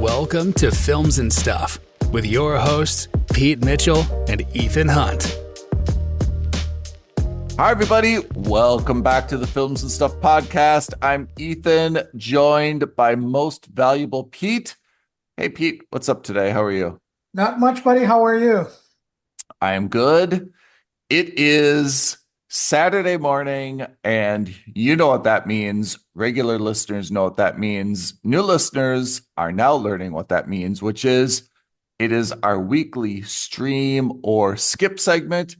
Welcome to Films and Stuff with your hosts, Pete Mitchell and Ethan Hunt. Hi, everybody. Welcome back to the Films and Stuff podcast. I'm Ethan, joined by most valuable Pete. Hey, Pete, what's up today? How are you? Not much, buddy. How are you? I am good. It is Saturday morning, and you know what that means. Regular listeners know what that means. New listeners are now learning what that means, which is it is our weekly stream or skip segment.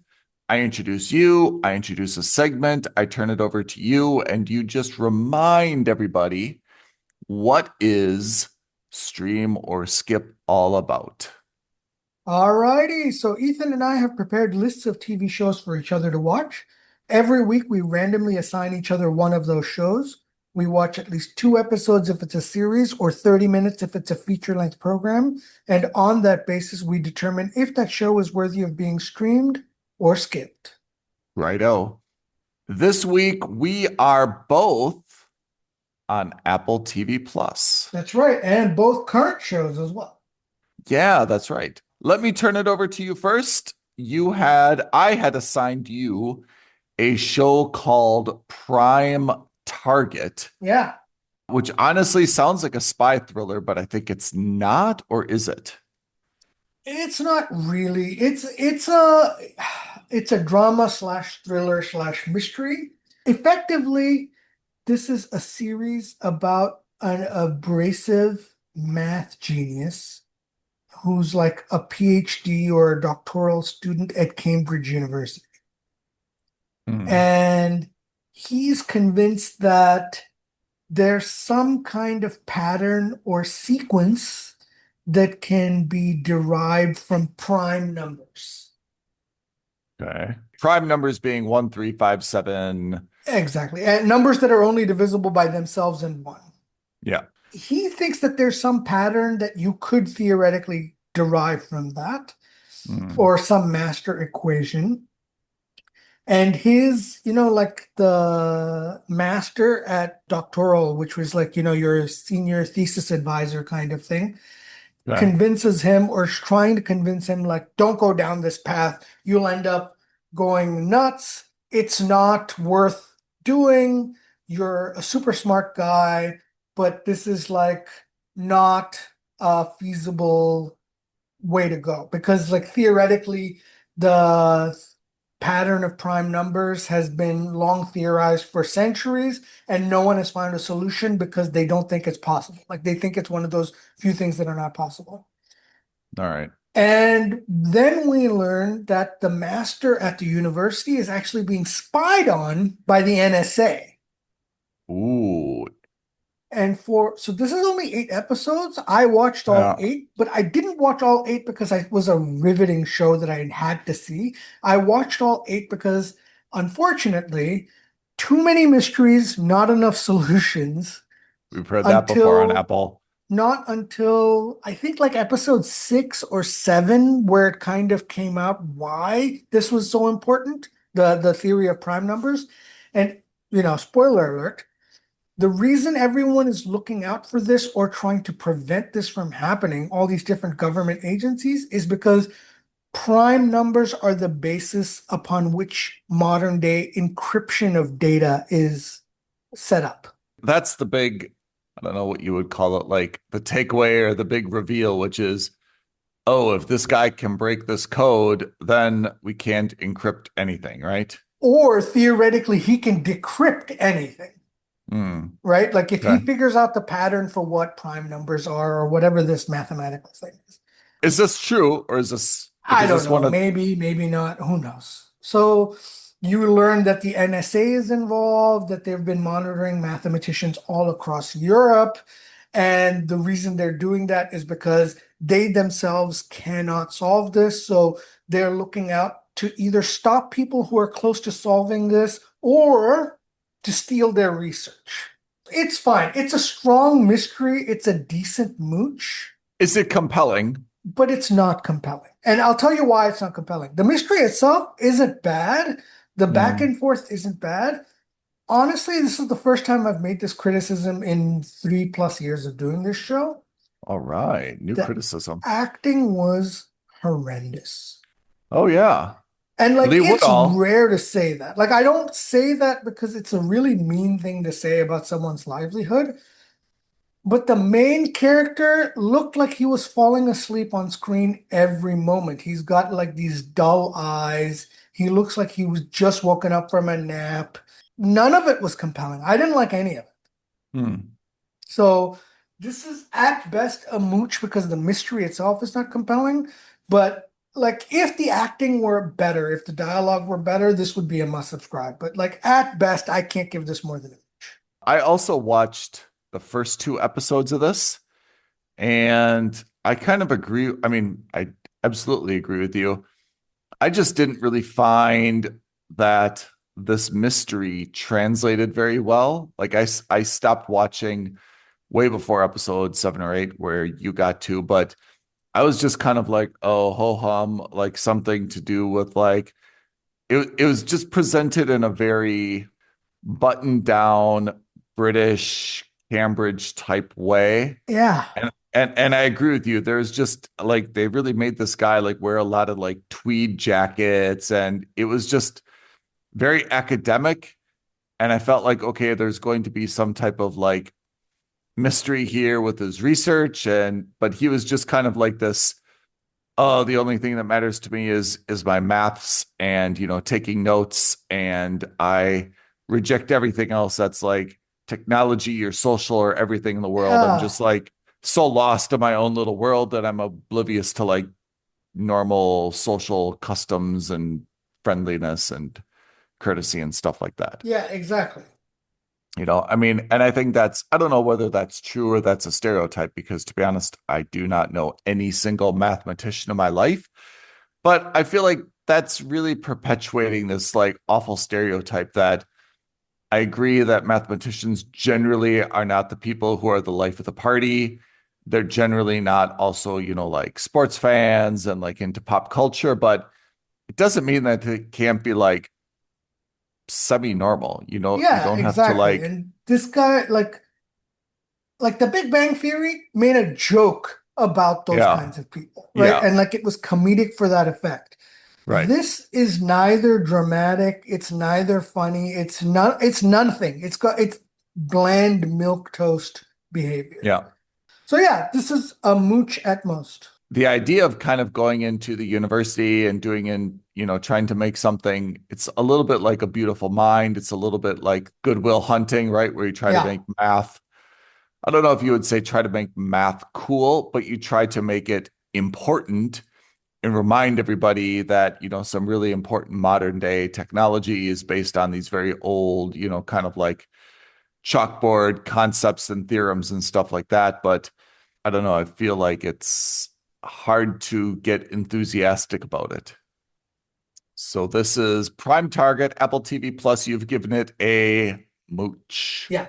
I introduce you, I introduce a segment, I turn it over to you, and you just remind everybody what is stream or skip all about. All righty. So Ethan and I have prepared lists of TV shows for each other to watch. Every week, we randomly assign each other one of those shows. We watch at least 2 episodes if it's a series or 30 minutes if it's a feature-length program. And on that basis, we determine if that show is worthy of being streamed or skipped. Righto. This week, we are both on Apple TV Plus. That's right. And both current shows as well. Yeah, that's right. Let me turn it over to you first. I had assigned you a show called Prime Target. Yeah. Which honestly sounds like a spy thriller, but I think it's not, or is it? It's not really. It's a drama slash thriller slash mystery. Effectively, this is a series about an abrasive math genius who's like a PhD or a doctoral student at Cambridge University. And he's convinced that there's some kind of pattern or sequence that can be derived from prime numbers. Okay. Prime numbers being 1, 3, 5, 7. Exactly. And numbers that are only divisible by themselves in 1. Yeah. He thinks that there's some pattern that you could theoretically derive from that, or some master equation. And his, like the master at doctoral, which was like, your senior thesis advisor kind of thing, convinces him or is trying to convince him, like, don't go down this path. You'll end up going nuts. It's not worth doing. You're a super smart guy, but this is like not a feasible way to go because, like, theoretically, the pattern of prime numbers has been long theorized for centuries, and no one has found a solution because they don't think it's possible. Like, they think it's one of those few things that are not possible. All right. And then we learn that the master at the university is actually being spied on by the NSA. Ooh. And so this is only 8 episodes. I watched all 8, but I didn't watch all 8 because it was a riveting show that I had to see. I watched all 8 because, unfortunately, too many mysteries, not enough solutions. We've heard that before on Apple. Not until, I think, like episode 6 or 7, where it kind of came out why this was so important, the theory of prime numbers. And, spoiler alert, the reason everyone is looking out for this or trying to prevent this from happening, all these different government agencies, is because prime numbers are the basis upon which modern day encryption of data is set up. That's the big, I don't know what you would call it, like the takeaway or the big reveal, which is, oh, if this guy can break this code, then we can't encrypt anything, right? Or theoretically, he can decrypt anything. Right? Like if he figures out the pattern for what prime numbers are or whatever this mathematical thing is. Is this true or is this? I don't know. Maybe not. Who knows? So you learn that the NSA is involved, that they've been monitoring mathematicians all across Europe. And the reason they're doing that is because they themselves cannot solve this. So they're looking out to either stop people who are close to solving this or to steal their research. It's fine. It's a strong mystery. It's a decent mooch. Is it compelling? But it's not compelling. And I'll tell you why it's not compelling. The mystery itself isn't bad. The back and forth isn't bad. Honestly, this is the first time I've made this criticism in 3+ years of doing this show. All right. New The criticism. acting was horrendous. Oh, yeah. And Lee like it's Woodall. rare to say that. Like I don't say that because it's a really mean thing to say about someone's livelihood. But the main character looked like he was falling asleep on screen every moment. He's got like these dull eyes. He looks like he was just woken up from a nap. None of it was compelling. I didn't like any of it. Hmm. So this is at best a mooch because the mystery itself is not compelling. But like if the acting were better, if the dialogue were better, this would be a must subscribe. But like at best, I can't give this more than a. I also watched the first two episodes of this, and I kind of agree. I mean, I absolutely agree with you. I just didn't really find that this mystery translated very well. Like I stopped watching way before episode 7 or 8 where you got to, but I was just kind of like, oh, ho hum, like something to do with like it was just presented in a very buttoned down British Cambridge type way. Yeah. And I agree with you. There's just like they really made this guy like wear a lot of like tweed jackets, and it was just very academic. And I felt like, okay, there's going to be some type of like mystery here with his research, and but he was just kind of like this, oh, the only thing that matters to me is my maths and taking notes, and I reject everything else that's like technology or social or everything in the world. I'm Yeah. just like so lost in my own little world that I'm oblivious to like normal social customs and friendliness and courtesy and stuff like that. Yeah, exactly. I mean, and I think I don't know whether that's true or that's a stereotype, because to be honest, I do not know any single mathematician in my life. But I feel like that's really perpetuating this like awful stereotype that I agree that mathematicians generally are not the people who are the life of the party. They're generally not also, like sports fans and like into pop culture, but it doesn't mean that it can't be like semi-normal. You Yeah, don't have to exactly. like, And this guy, like the Big Bang Theory made a joke about those yeah, kinds of people, right? yeah, And like it was comedic for that effect. right. This is neither dramatic, it's neither funny, it's nothing. It's bland milk toast behavior. Yeah. So yeah, this is a mooch at most. The idea of kind of going into the university and trying to make something, it's a little bit like A Beautiful Mind. It's a little bit like Goodwill Hunting, right? Where you try to Yeah. make math. I don't know if you would say try to make math cool, but you try to make it important and remind everybody that, some really important modern day technology is based on these very old, kind of like chalkboard concepts and theorems and stuff like that. But I don't know. I feel like it's hard to get enthusiastic about it. So this is Prime Target, Apple TV Plus. You've given it a mooch. Yeah.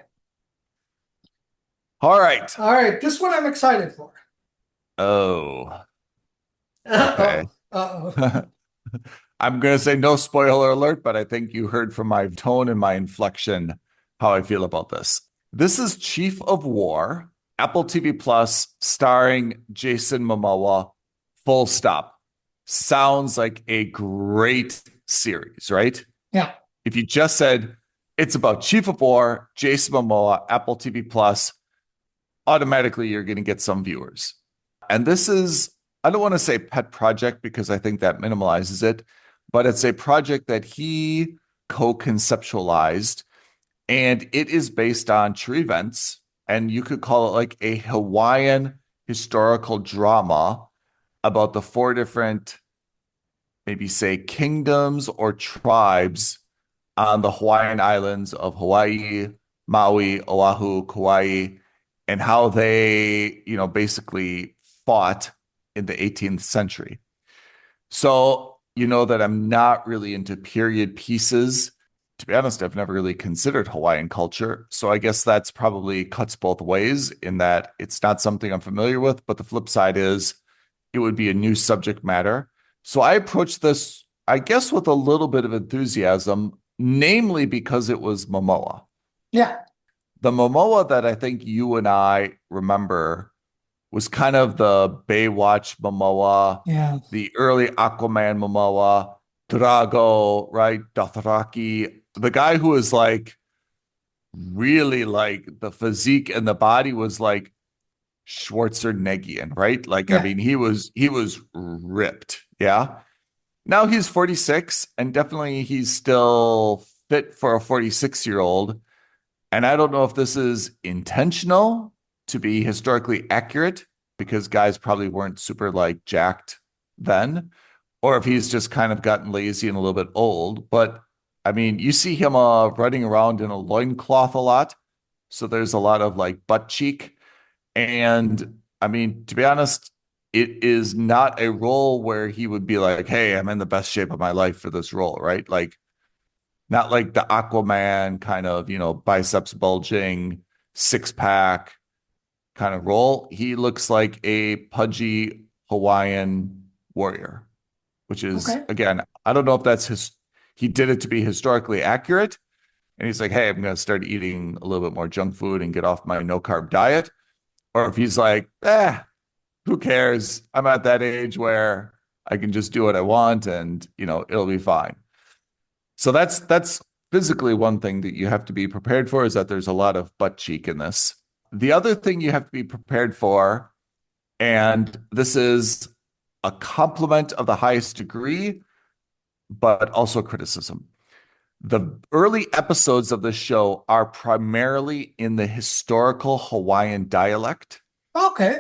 All right. All right, this one I'm excited for. Oh, okay. Uh-oh. Uh-oh. I'm going to say no spoiler alert, but I think you heard from my tone and my inflection how I feel about this. This is Chief of War, Apple TV Plus, starring Jason Momoa. Full stop. Sounds like a great series, right? Yeah. If you just said it's about Chief of War, Jason Momoa, Apple TV Plus, automatically you're going to get some viewers. And this is, I don't want to say pet project because I think that minimalizes it, but it's a project that he co-conceptualized, and it is based on true events. And you could call it like a Hawaiian historical drama about the four different, maybe say, kingdoms or tribes on the Hawaiian islands of Hawaii, Maui, Oahu, Kauai, and how they, basically fought in the 18th century. So, you know that I'm not really into period pieces. To be honest, I've never really considered Hawaiian culture. So I guess that's probably cuts both ways in that it's not something I'm familiar with. But the flip side is it would be a new subject matter. So I approached this, I guess, with a little bit of enthusiasm, namely because it was Momoa. Yeah. The Momoa that I think you and I remember was kind of the Baywatch Momoa, Yeah. the early Aquaman Momoa, Drago, right? Dothraki, the guy who was like really like the physique and the body was like Schwarzeneggian, right? Like, I Yeah. mean, he was ripped. Yeah. Now he's 46 and definitely he's still fit for a 46-year-old. And I don't know if this is intentional to be historically accurate because guys probably weren't super like jacked then, or if he's just kind of gotten lazy and a little bit old. But I mean, you see him running around in a loincloth a lot. So there's a lot of like butt cheek. And I mean, to be honest, it is not a role where he would be like, hey, I'm in the best shape of my life for this role, right? Like, not like the Aquaman kind of, biceps bulging, six pack kind of role. He looks like a pudgy Hawaiian warrior, which is, Okay. again, I don't know if he did it to be historically accurate. And he's like, hey, I'm going to start eating a little bit more junk food and get off my no carb diet. Or if he's like, who cares? I'm at that age where I can just do what I want and, it'll be fine. So that's physically one thing that you have to be prepared for is that there's a lot of butt cheek in this. The other thing you have to be prepared for, and this is a compliment of the highest degree, but also criticism. The early episodes of this show are primarily in the historical Hawaiian dialect, Okay.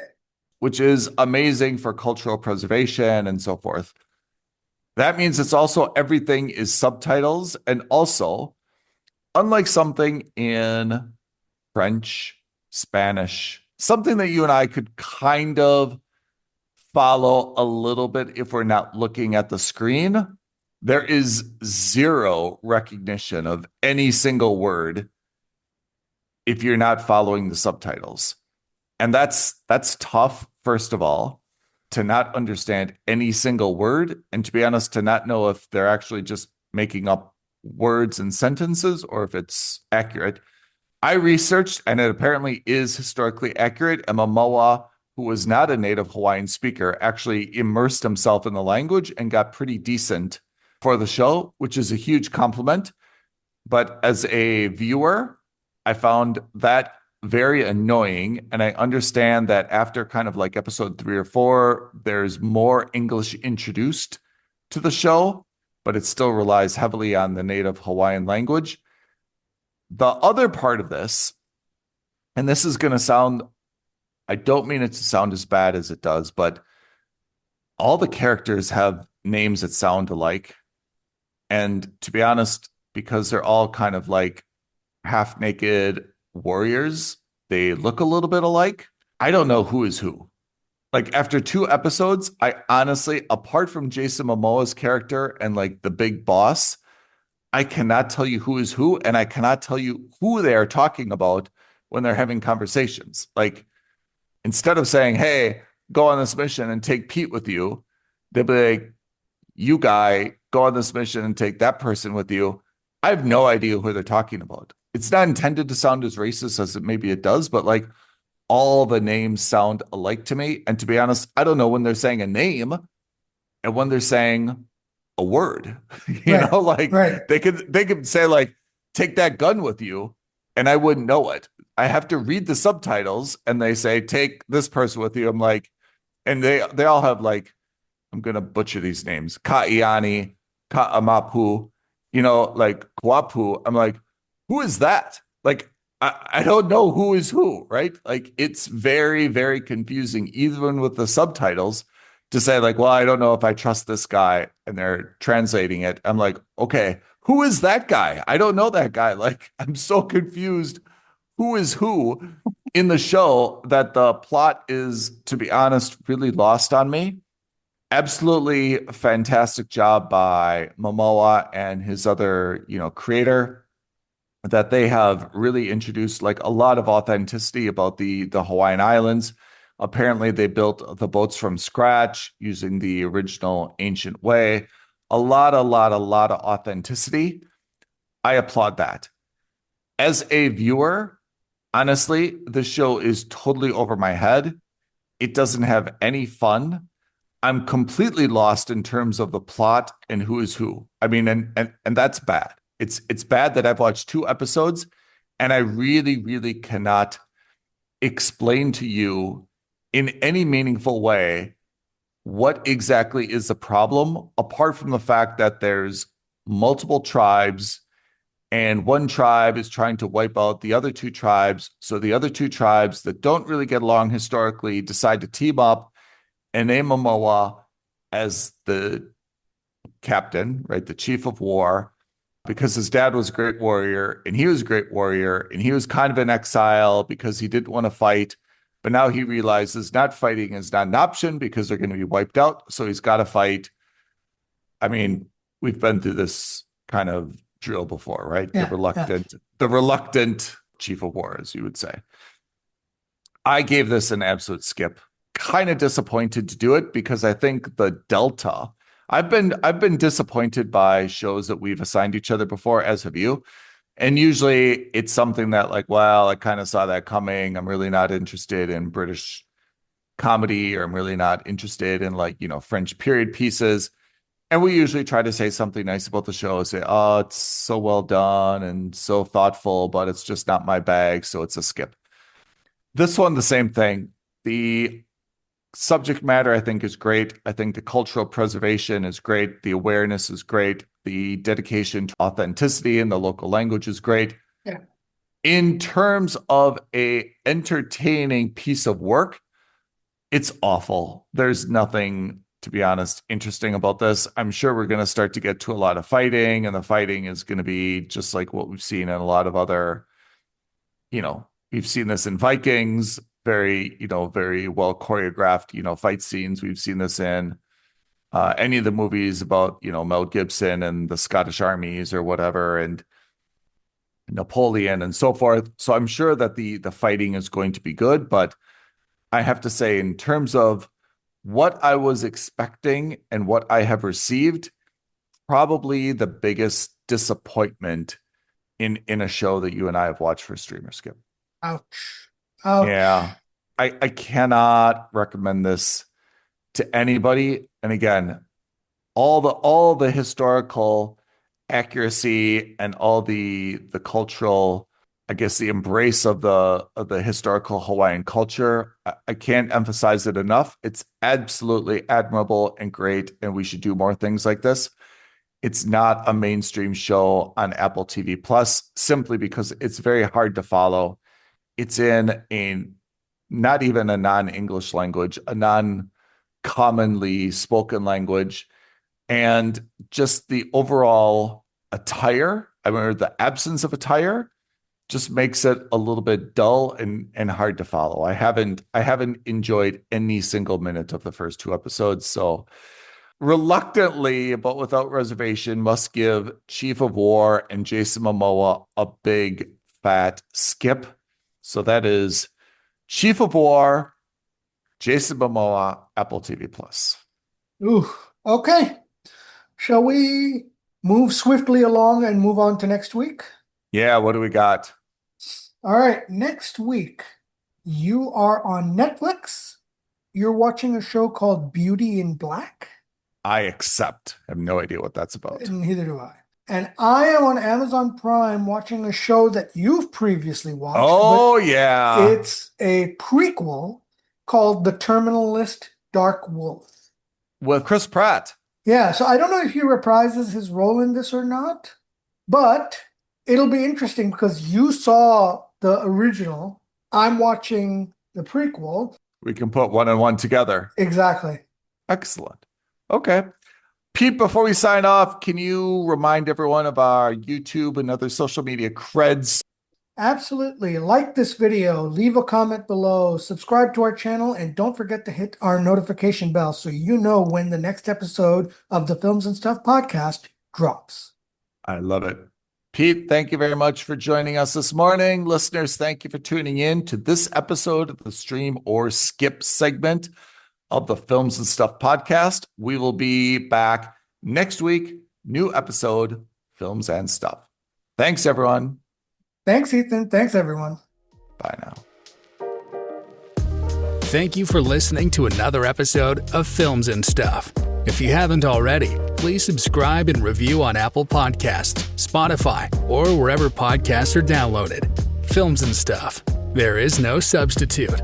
which is amazing for cultural preservation and so forth. That means it's also everything is subtitles. And also, unlike something in French, Spanish, something that you and I could kind of follow a little bit if we're not looking at the screen, there is zero recognition of any single word if you're not following the subtitles. And that's tough, first of all, to not understand any single word, and to be honest, to not know if they're actually just making up words and sentences or if it's accurate. I researched, and it apparently is historically accurate. And Momoa, who was not a native Hawaiian speaker, actually immersed himself in the language and got pretty decent for the show, which is a huge compliment. But as a viewer, I found that very annoying. And I understand that after kind of like episode 3 or 4, there's more English introduced to the show, but it still relies heavily on the native Hawaiian language. The other part of this, and this is going to sound, I don't mean it to sound as bad as it does, but all the characters have names that sound alike. And to be honest, because they're all kind of like half naked warriors, they look a little bit alike. I don't know who is who. Like after 2 episodes, I honestly, apart from Jason Momoa's character and like the big boss, I cannot tell you who is who, and I cannot tell you who they are talking about when they're having conversations. Like instead of saying, hey, go on this mission and take Pete with you, they'll be like, you guy, go on this mission and take that person with you. I have no idea who they're talking about. It's not intended to sound as racist as maybe it does, but like all the names sound alike to me. And to be honest, I don't know when they're saying a name and when they're saying a word. Right. Like Right. they could say like, take that gun with you, and I wouldn't know it. I have to read the subtitles and they say, take this person with you. I'm like, and they all have like, I'm gonna butcher these names. Ka'iani, Ka'amapu, like Kwapu. I'm like, who is that? Like, I don't know who is who, right? Like, it's very, very confusing, even with the subtitles, to say, like, well, I don't know if I trust this guy, and they're translating it. I'm like, okay, who is that guy? I don't know that guy. Like, I'm so confused. Who is who in the show that the plot is, to be honest, really lost on me. Absolutely fantastic job by Momoa and his other, creator, that they have really introduced like a lot of authenticity about the Hawaiian Islands. Apparently, they built the boats from scratch using the original ancient way. A lot of authenticity. I applaud that. As a viewer, honestly, the show is totally over my head. It doesn't have any fun. I'm completely lost in terms of the plot and who is who. I mean, and that's bad. It's bad that I've watched 2 episodes and I really, really cannot explain to you in any meaningful way what exactly is the problem, apart from the fact that there's multiple tribes and one tribe is trying to wipe out the other 2 tribes. So the other 2 tribes that don't really get along historically decide to team up and name Momoa as the captain, right? The chief of war, because his dad was a great warrior and he was a great warrior and he was kind of in exile because he didn't want to fight. But now he realizes not fighting is not an option because they're going to be wiped out. So he's got to fight. I mean, we've been through this kind of drill before, right? Yeah, the reluctant chief of war, as you would say. I gave this an absolute skip. Kind of disappointed to do it because I think the delta. I've been disappointed by shows that we've assigned each other before, as have you. And usually it's something that like, well, I kind of saw that coming. I'm really not interested in British comedy, or I'm really not interested in like, French period pieces. And we usually try to say something nice about the show, say, oh, it's so well done and so thoughtful, but it's just not my bag. So it's a skip. This one, the same thing. The subject matter, I think, is great. I think the cultural preservation is great. The awareness is great. The dedication to authenticity in the local language is great. Yeah. In terms of a entertaining piece of work, it's awful. There's nothing, to be honest, interesting about this. I'm sure we're going to start to get to a lot of fighting, and the fighting is going to be just like what we've seen in a lot of other, we've seen this in Vikings, very well choreographed, fight scenes. We've seen this in any of the movies about, Mel Gibson and the Scottish armies or whatever, and Napoleon and so forth. So I'm sure that the fighting is going to be good, but I have to say, in terms of what I was expecting and what I have received, probably the biggest disappointment in a show that you and I have watched for Streamer Skip. Ouch. Ouch. Yeah. I cannot recommend this to anybody. And again, all the historical accuracy and all the cultural, I guess, the embrace of the historical Hawaiian culture, I can't emphasize it enough. It's absolutely admirable and great, and we should do more things like this. It's not a mainstream show on Apple TV Plus simply because it's very hard to follow. It's in a not even a non-English language, a non-commonly spoken language, and just the overall attire, the absence of attire just makes it a little bit dull and hard to follow. I haven't enjoyed any single minute of the first 2 episodes, so reluctantly but without reservation must give Chief of War and Jason Momoa a big fat skip. So that is Chief of War, Jason Momoa, Apple TV Plus. Ooh, okay. Shall we move swiftly along and move on to next week? Yeah, what do we got? All right, next week, you are on Netflix. You're watching a show called Beauty in Black. I accept. I have no idea what that's about. Neither do I. And I am on Amazon Prime watching a show that you've previously watched. Oh, yeah. It's a prequel called The Terminal List: Dark Wolf. With Chris Pratt. Yeah, so I don't know if he reprises his role in this or not, but it'll be interesting because you saw the original. I'm watching the prequel. We can put one and one together. Exactly. Excellent. Okay. Pete, before we sign off, can you remind everyone of our YouTube and other social media creds? Absolutely. Like this video, leave a comment below, subscribe to our channel, and don't forget to hit our notification bell so you know when the next episode of the Films and Stuff podcast drops. I love it. Pete, thank you very much for joining us this morning. Listeners, thank you for tuning in to this episode of the Stream or Skip segment of the Films and Stuff podcast. We will be back next week. New episode, Films and Stuff. Thanks, everyone. Thanks, Ethan. Thanks, everyone. Bye now. Thank you for listening to another episode of Films and Stuff. If you haven't already, please subscribe and review on Apple Podcasts, Spotify, or wherever podcasts are downloaded. Films and Stuff. There is no substitute.